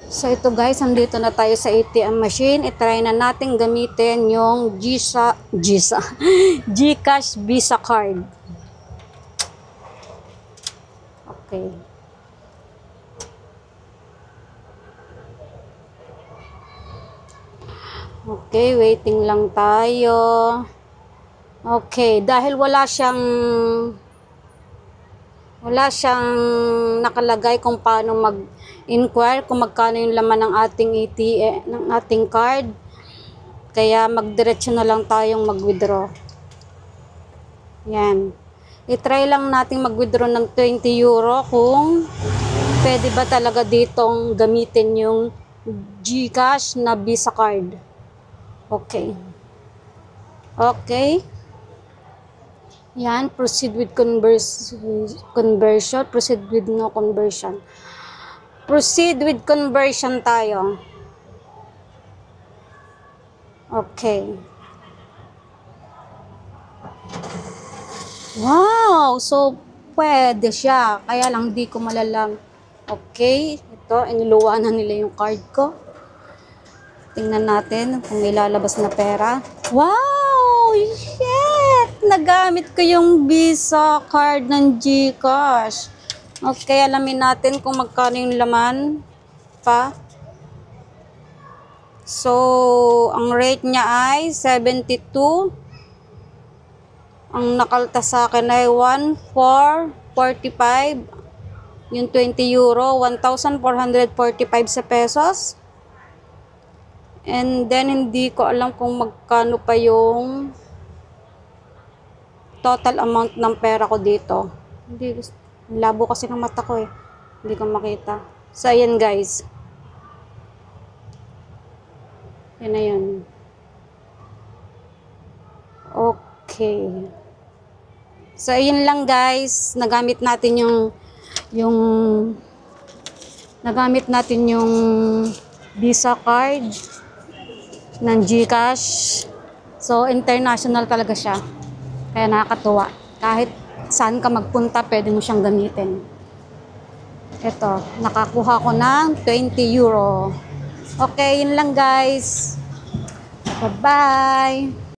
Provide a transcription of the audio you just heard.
So ito guys, andito na tayo sa ATM machine. I-try na natin gamitin yung GCash Visa card. Okay. Okay, waiting lang tayo. Okay, dahil wala siyang nakalagay kung paano mag-inquire kung magkano yung laman ng ating ATM, ng ating card. Kaya magdiretso na lang tayong mag-withdraw. Yan. I-try lang natin mag-withdraw ng 20 euro kung pwede ba talaga ditong gamitin yung GCash na Visa card. Okay. Okay. Yan, proceed with conversion. Proceed with no conversion. Proceed with conversion tayo. Okay. Wow! So, pwede siya. Kaya lang di ko malalam. Okay. Ito, iniluwa na nila yung card ko. Tingnan natin kung may lalabas na pera. Wow! Shit! Nagamit ko yung Visa card ng GCash. Okay, alamin natin kung magkano yung laman pa. So, ang rate niya ay 72. Ang nakalta sa akin ay 1,445. Yung 20 euro, 1,445 sa pesos. And then, hindi ko alam kung magkano pa yung total amount ng pera ko dito. Hindi, labo kasi ng mata ko eh. Hindi ko makita. So, ayan guys. Yan na yun. Okay. So, ayun lang guys. Nagamit natin yung Visa card ng GCash. So, international talaga siya. Kaya nakakatuwa. Kahit saan ka magpunta, pwede mo siyang gamitin. Ito, nakakuha ko ng 20 euro. Okay, yun lang guys. Bye-bye!